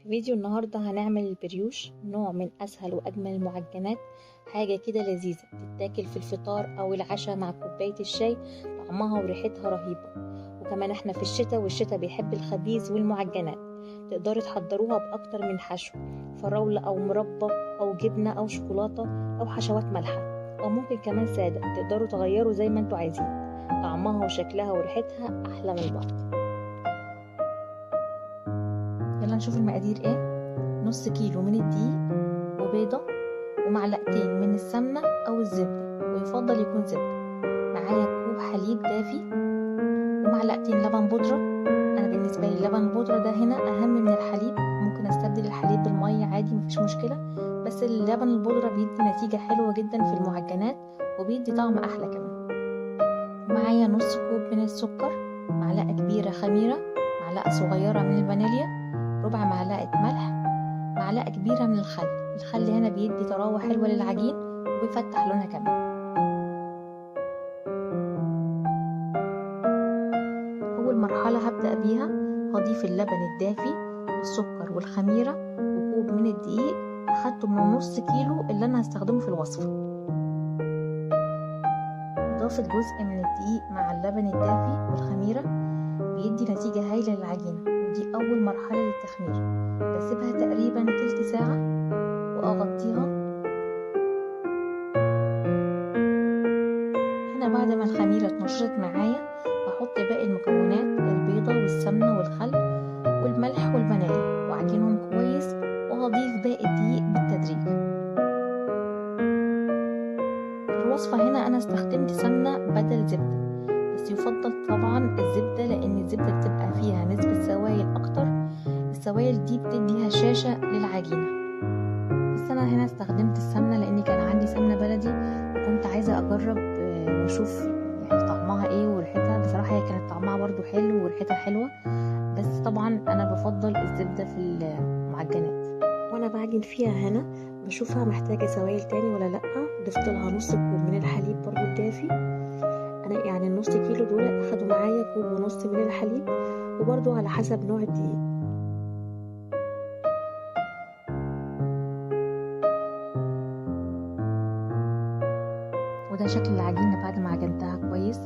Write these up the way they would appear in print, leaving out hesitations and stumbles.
في فيديو النهاردة هنعمل البريوش، نوع من أسهل وأجمل المعجنات. حاجة كده لذيذة تتاكل في الفطار أو العشاء مع كوباية الشاي. طعمها وريحتها رهيبة، وكمان احنا في الشتاء والشتاء بيحب الخبيز والمعجنات. تقدروا تحضروها بأكتر من حشو، فراولة أو مربى أو جبنة أو شوكولاتة أو حشوات مالحة، أو ممكن كمان سادة. تقدروا تغيروا زي ما انتوا عايزين. طعمها وشكلها وريحتها أحلى من بعض. يلا نشوف المقادير ايه. نص كيلو من الدقيق، وبيضة، ومعلقتين من السمنة أو الزبدة، ويفضل يكون زبدة. معايا كوب حليب دافي، ومعلقتين لبن بودرة. أنا بالنسبة لي اللبن البودرة ده هنا أهم من الحليب. ممكن أستبدل الحليب بالمية عادي، مفيش مشكلة، بس اللبن البودرة بيدي نتيجة حلوة جدا في المعجنات، وبيدي طعم أحلى كمان. معايا نص كوب من السكر، معلقة كبيرة خميرة، معلقة صغيرة من الفانيليا، ربع معلقة ملح، معلقة كبيرة من الخل. الخل هنا بيدي طراوة حلوة للعجين، وبيفتح لونها كمان. أول مرحلة هبدأ بيها هضيف اللبن الدافي والسكر والخميرة وكوب من الدقيق أخدته من نص كيلو اللي أنا هستخدمه في الوصفة. إضافة جزء من الدقيق مع اللبن الدافي والخميرة بيدي نتيجة هايلة للعجينة، ودي أول مرحلة للتخمير. بسيبها تقريبا تلت ساعة وأغطيها. هنا بعد ما الخميرة اتنشرت معايا هحط باقي المكونات، البيضة والسمنة والخل والملح والفانيليا، وأعجنهم كويس، وهضيف باقي الدقيق بالتدريج. في الوصفة هنا أنا استخدمت سمنة بدل زبدة، بس يفضل طبعا الزبدة لأن الزبدة بتبقى فيها نسبة سوائل أكتر. السوائل دي بتدي هشاشة للعجينة، بس أنا هنا استخدمت السمنة لأن كان عندي سمنة بلدي، وكنت عايزة أجرب وأشوف يعني طعمها ايه وريحتها. بصراحة هي كانت طعمها برضو حلو وريحتها حلوة، بس طبعا أنا بفضل الزبدة في المعجنات. وأنا بعجن فيها هنا بشوفها محتاجة سوائل تاني ولا لأ. ضفت لها نص كوب من الحليب برضو الدافي. أنا يعني النص كيلو دول أخدوا معايا كوب ونص من الحليب، وبرضو على حسب نوع الدقيق. وده شكل العجينة بعد ما عجنتها كويس،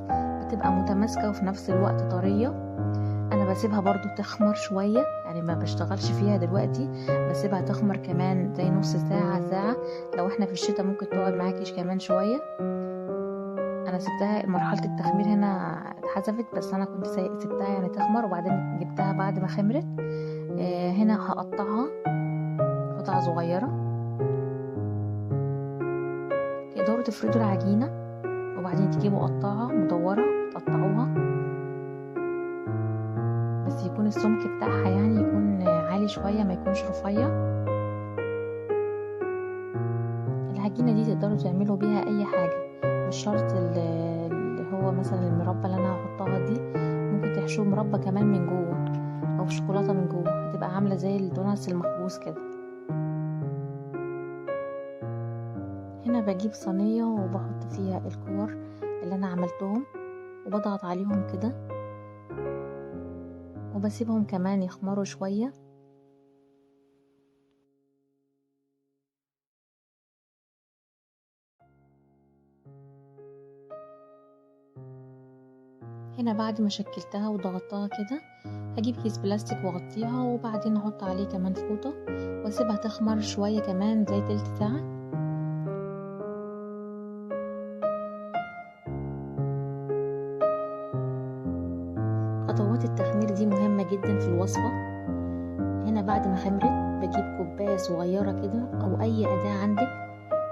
بتبقى متماسكة وفي نفس الوقت طرية. انا بسيبها برضو تخمر شوية، يعني ما بشتغلش فيها دلوقتي، بسيبها تخمر كمان زي نص ساعة. لو احنا في الشتاء ممكن تقعد معاكي كمان شوية. انا سبتها مرحلة التخمير هنا اتحذفت، بس انا كنت سبتها يعني تخمر، وبعدين جبتها بعد ما خمرت. هنا هقطعها قطع صغيرة. تقدروا تفردوا العجينة وبعدين تجيبوا قطاعة مدورة تقطعوها، بس يكون السمك بتاعها يعني يكون عالي شوية، ما يكونش رفيع. العجينة دي تقدروا تعملوا بيها اي حاجة، مش شرط اللي هو مثلا المربى اللي انا هحطها دي. ممكن تحشوه مربى كمان من جوه، او شوكولاتة من جوه، هتبقى عاملة زي الدوناتس المخبوز كده. هنا بجيب صينية وبحط فيها الكور اللي انا عملتهم، وبضغط عليهم كده، وبسيبهم كمان يخمروا شوية. هنا بعد ما شكلتها وضغطتها كده هجيب كيس بلاستيك واغطيها، وبعدين احط عليه كمان فوطة واسيبها تخمر شوية كمان زي تلت ساعة. خطوات التخمير دي مهمة جدا في الوصفة. هنا بعد ما خمرت بجيب كوباية صغيرة كده او اي اداة عندك،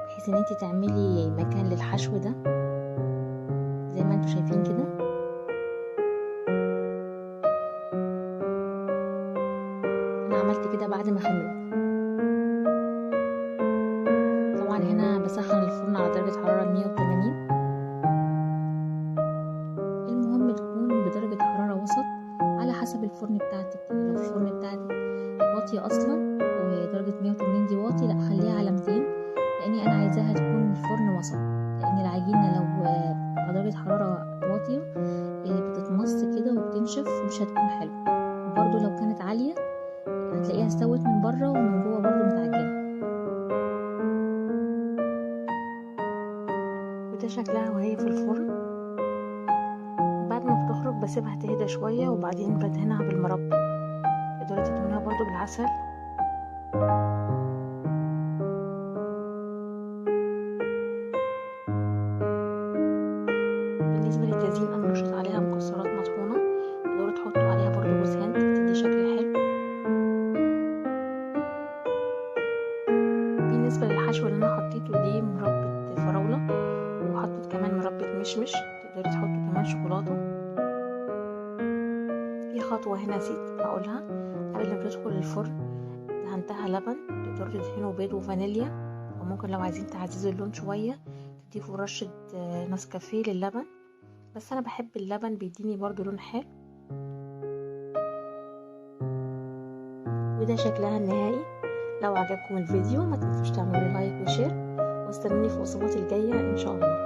بحيث ان انت تعملي مكان للحشو ده زي ما انتوا شايفين كده. انا عملت كده بعد ما خمرت. طبعا هنا بسخن الفرن على درجة حرارة 180. المهم تكون بدرجة حرارة وسط على حسب الفرن بتاعتك. لو الفرن بتاعتك واطية اصلا ودرجة 180 دي واطي، لا خليها على 200، لاني انا عايزاها تكون الفرن وسط. لان العجينة لو على درجة حرارة واطية بتتمص كده وبتنشف ومش هتكون حلوة. برضو لو كانت عالية هتلاقيها استوت من بره ومن جوه برضو متعجنه. وده شكلها وهي في الفرن. بعد ما بتخرج بسيبها تهدى شويه وبعدين بدهنها بالمربى. تقدري تدهنيها برضو بالعسل. بالنسبه للتزيين انا رشيت عليها مكسرات مطحونه، تقدروا تحطوا عليها برضو جوز هند بتدي شكل حلو. بالنسبه للحشو اللي انا حطيته دي مربى فراوله، وحطيت كمان مربى مشمش، تقدري تحطوا كمان شوكولاته. في خطوه هنا نسيت اقولها، قبل ما تدخل الفرن دهنتها لبن. تقدروا تدهنوا بيض وفانيليا، او ممكن لو عايزين تعززوا اللون شويه تضيفوا رشه نسكافيه للبن، بس انا بحب اللبن بيديني برضو لون حلو. وده شكلها النهائي. لو عجبكم الفيديو ما تنسوش تعملوا لايك وشير، واستنوني في الوصفات الجايه ان شاء الله.